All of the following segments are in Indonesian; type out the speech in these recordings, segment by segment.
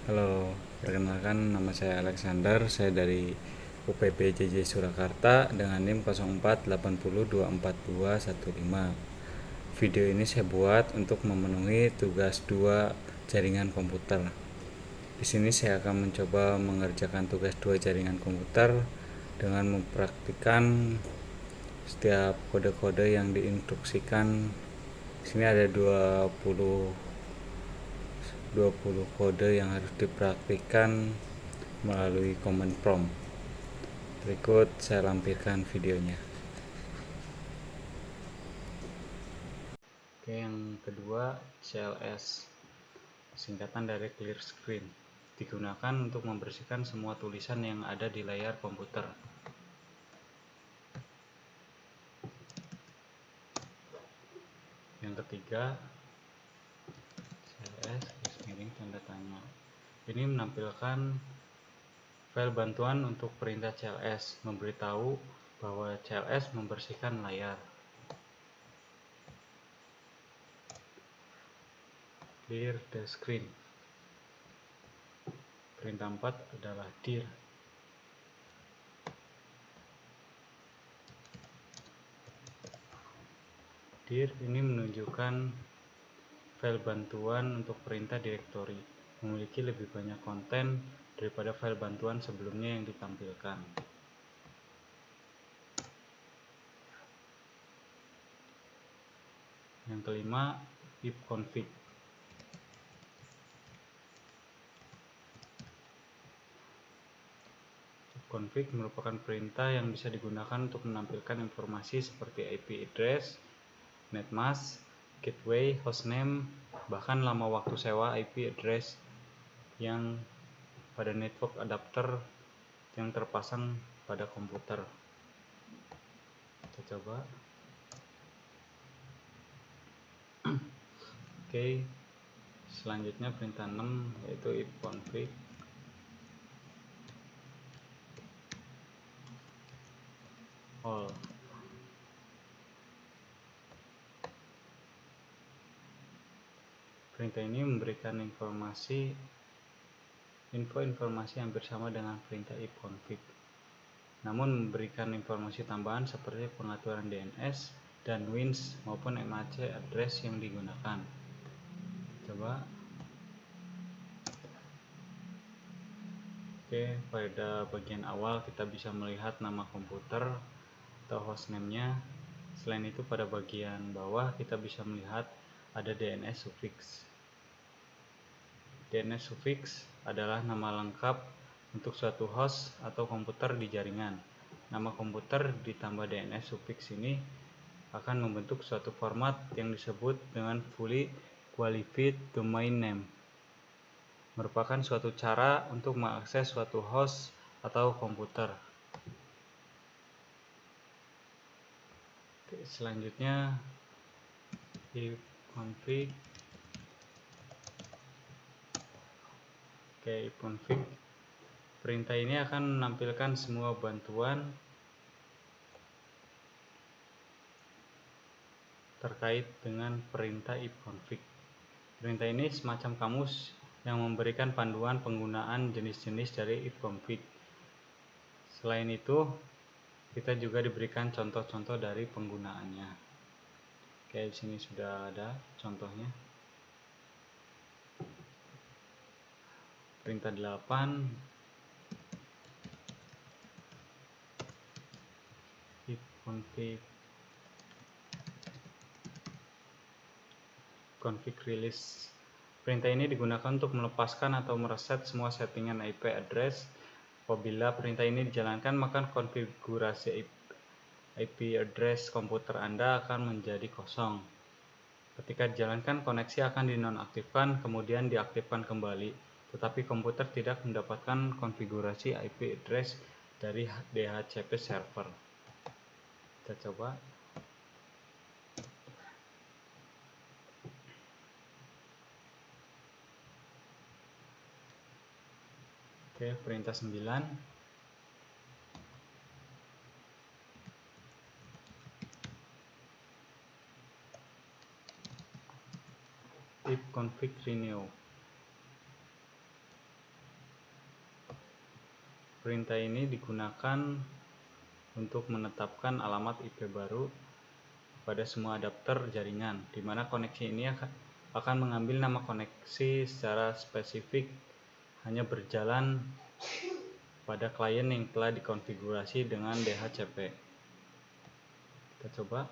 Halo, perkenalkan nama saya Alexander, saya dari UPP JJ Surakarta dengan NIM 0480242215. Video ini saya buat untuk memenuhi tugas 2 jaringan komputer. Di sini saya akan mencoba mengerjakan tugas 2 jaringan komputer dengan mempraktikkan setiap kode-kode yang diinstruksikan. Di sini ada 20 kode yang harus dipraktikkan melalui command prompt. Berikut saya lampirkan videonya. Oke, yang kedua CLS, singkatan dari clear screen, digunakan untuk membersihkan semua tulisan yang ada di layar komputer. Yang ketiga CLS garis miring tanda tanya. Ini menampilkan file bantuan untuk perintah CLS, memberitahu bahwa CLS membersihkan layar. Clear the screen. Perintah 4 adalah dir. Dir ini menunjukkan file bantuan untuk perintah directory, memiliki lebih banyak konten daripada file bantuan sebelumnya yang ditampilkan. Yang kelima, ifconfig. Ifconfig merupakan perintah yang bisa digunakan untuk menampilkan informasi seperti IP address, netmask, gateway, hostname, bahkan lama waktu sewa IP address yang pada network adapter yang terpasang pada komputer. Kita coba. Oke, selanjutnya perintah 6 yaitu ifconfig all. Perintah ini memberikan informasi hampir sama dengan perintah ifconfig, namun memberikan informasi tambahan seperti pengaturan DNS dan WINS maupun MAC address yang digunakan. Coba. Oke, pada bagian awal kita bisa melihat nama komputer atau hostname-nya. Selain itu pada bagian bawah kita bisa melihat ada DNS suffix. DNS suffix adalah nama lengkap untuk suatu host atau komputer di jaringan. Nama komputer ditambah DNS suffix ini akan membentuk suatu format yang disebut dengan fully qualified domain name. Merupakan suatu cara untuk mengakses suatu host atau komputer. Oke, selanjutnya ifconfig. Oke, ifconfig. Perintah ini akan menampilkan semua bantuan terkait dengan perintah ifconfig. Perintah ini semacam kamus yang memberikan panduan penggunaan jenis-jenis dari ifconfig. Selain itu, kita juga diberikan contoh-contoh dari penggunaannya. Oke, di sini sudah ada contohnya. Perintah 8 ifconfig config release. Perintah ini digunakan untuk melepaskan atau mereset semua settingan IP address. Apabila perintah ini dijalankan, maka konfigurasi IP address komputer Anda akan menjadi kosong. Ketika dijalankan, koneksi akan dinonaktifkan, kemudian diaktifkan kembali, tetapi komputer tidak mendapatkan konfigurasi IP address dari DHCP server. Kita coba. Oke, perintah 9. Ifconfig renew. Perintah ini digunakan untuk menetapkan alamat IP baru pada semua adapter jaringan, di mana koneksi ini akan mengambil nama koneksi secara spesifik hanya berjalan pada klien yang telah dikonfigurasi dengan DHCP. Kita coba.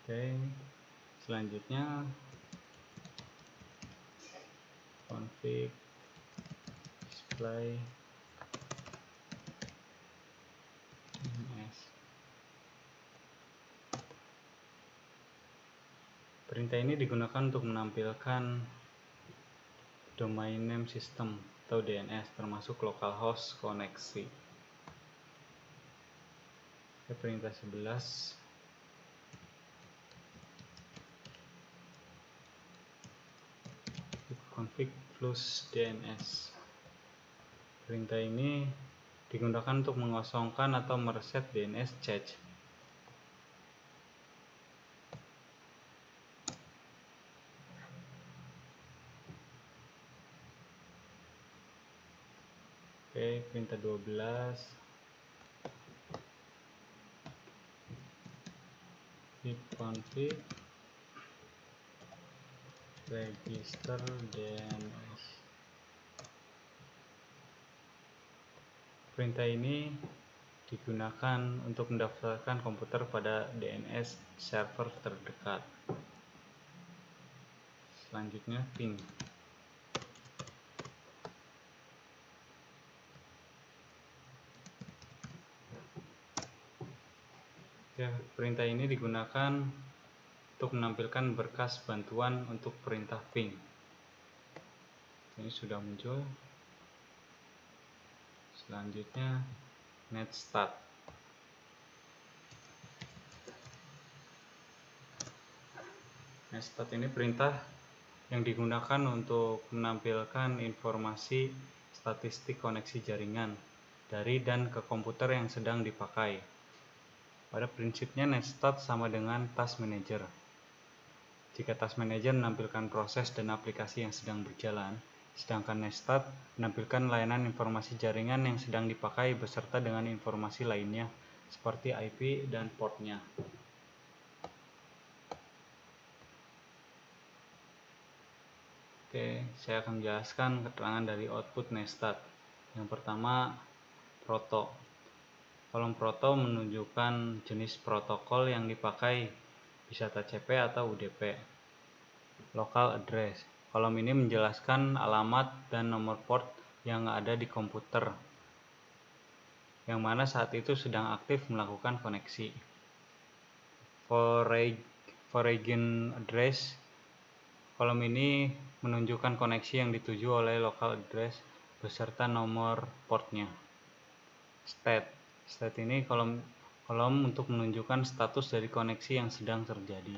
Oke, selanjutnya config display DNS. Perintah ini digunakan untuk menampilkan domain name system atau DNS termasuk localhost koneksi. Oke, perintah 11 config plus DNS. Perintah ini digunakan untuk mengosongkan atau mereset DNS cache. Oke, perintah 12 config register DNS. Perintah ini digunakan untuk mendaftarkan komputer pada DNS server terdekat. Selanjutnya ping. Ya, perintah ini digunakan untuk menampilkan berkas bantuan untuk perintah ping. Ini sudah muncul. Selanjutnya netstat. Netstat ini perintah yang digunakan untuk menampilkan informasi statistik koneksi jaringan dari dan ke komputer yang sedang dipakai. Pada prinsipnya netstat sama dengan task manager. Jika task manager menampilkan proses dan aplikasi yang sedang berjalan, sedangkan netstat menampilkan layanan informasi jaringan yang sedang dipakai beserta dengan informasi lainnya seperti IP dan portnya. Oke, saya akan menjelaskan keterangan dari output netstat. Yang pertama, proto. Kolom proto menunjukkan jenis protokol yang dipakai, bisa TCP atau UDP. Local address. Kolom ini menjelaskan alamat dan nomor port yang ada di komputer, yang mana saat itu sedang aktif melakukan koneksi. Foreign address. Kolom ini menunjukkan koneksi yang dituju oleh local address beserta nomor portnya. State ini kolom untuk menunjukkan status dari koneksi yang sedang terjadi.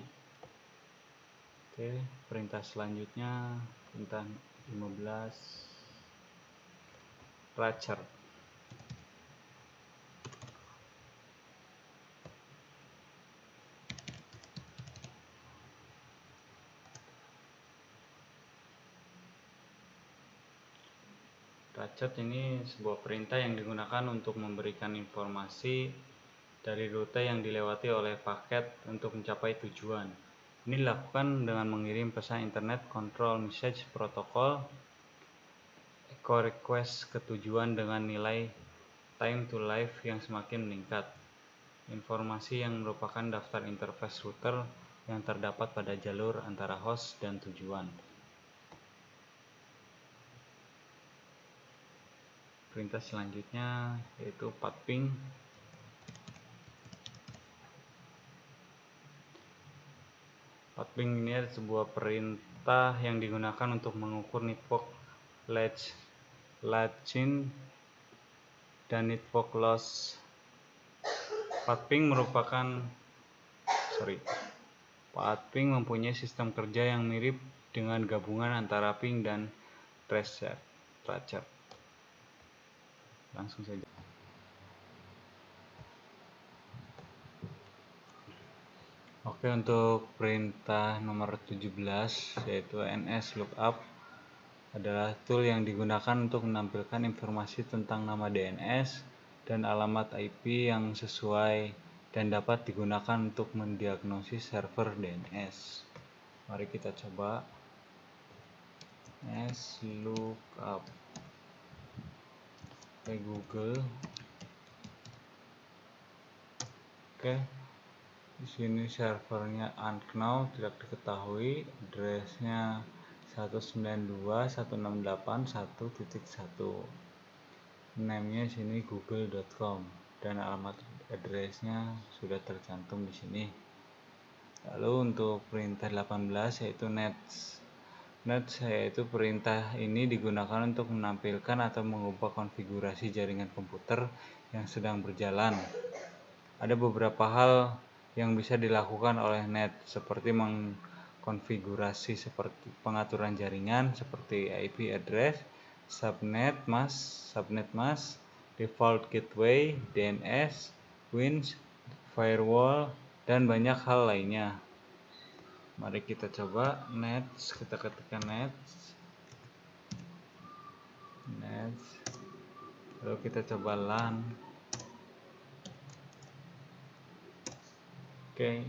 Oke, perintah selanjutnya perintah 15 tracer. Tracer ini sebuah perintah yang digunakan untuk memberikan informasi dari rute yang dilewati oleh paket untuk mencapai tujuan. Ini dilakukan dengan mengirim pesan internet control message protocol echo request ke tujuan dengan nilai time to live yang semakin meningkat. Informasi yang merupakan daftar interface router yang terdapat pada jalur antara host dan tujuan. Perintah selanjutnya yaitu pathping. Pathping ini adalah sebuah perintah yang digunakan untuk mengukur network latency dan network loss. Pathping mempunyai sistem kerja yang mirip dengan gabungan antara ping dan tracer. Langsung saja. Oke, untuk perintah nomor 17 yaitu nslookup adalah tool yang digunakan untuk menampilkan informasi tentang nama DNS dan alamat IP yang sesuai dan dapat digunakan untuk mendiagnosis server DNS. Mari kita coba nslookup ke Google. Oke, di sini servernya unknown, tidak diketahui, addressnya 192.168.1.1. Name-nya sini google.com dan alamat addressnya sudah tercantum di sini. Lalu untuk perintah 18 yaitu nets. Nets yaitu perintah ini digunakan untuk menampilkan atau mengubah konfigurasi jaringan komputer yang sedang berjalan. Ada beberapa hal yang bisa dilakukan oleh net seperti mengkonfigurasi seperti pengaturan jaringan seperti IP address, subnet mask, default gateway, DNS, winch, firewall, dan banyak hal lainnya. Mari kita coba nets, kita ketikkan nets, lalu kita coba LAN. Oke,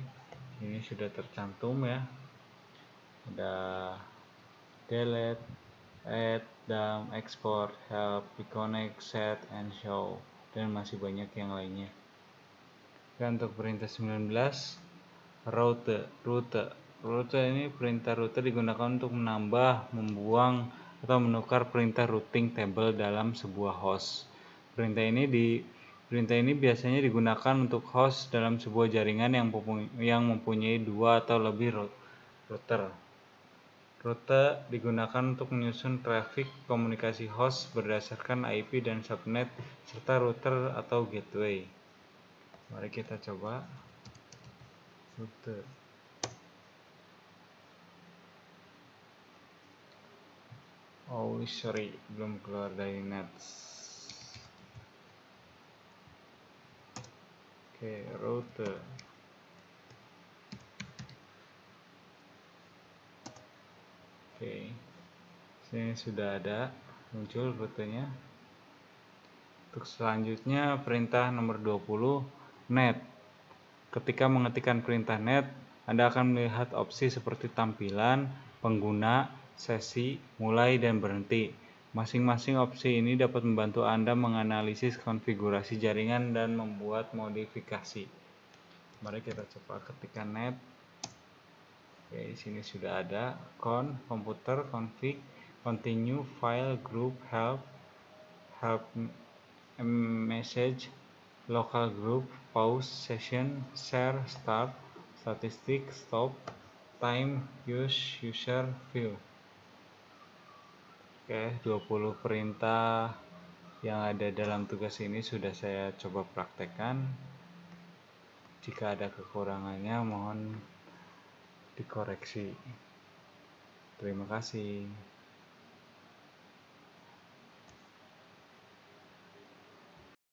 ini sudah tercantum ya. Ada delete, add, dump, export, help, reconnect, set, and show, dan masih banyak yang lainnya. Dan untuk perintah 19 rute ini perintah rute digunakan untuk menambah, membuang, atau menukar perintah routing table dalam sebuah host. Perintah ini biasanya digunakan untuk host dalam sebuah jaringan yang mempunyai 2 atau lebih router. Rute digunakan untuk menyusun trafik komunikasi host berdasarkan IP dan subnet serta router atau gateway. Mari kita coba rute. Oh sorry, belum keluar dari nets. Oke, rute. Oke, sini sudah ada muncul rutenya. Untuk selanjutnya perintah nomor 20 net. Ketika mengetikkan perintah net, Anda akan melihat opsi seperti tampilan, pengguna, sesi, mulai, dan berhenti. Masing-masing opsi ini dapat membantu Anda menganalisis konfigurasi jaringan dan membuat modifikasi. Mari kita coba ketikkan net. Oke, di sini sudah ada komputer, config, continue, file, group, help message, local group, pause, session, share, start, statistik, stop, time, use, user, view. Oke, 20 perintah yang ada dalam tugas ini sudah saya coba praktekkan. Jika ada kekurangannya mohon dikoreksi. Terima kasih.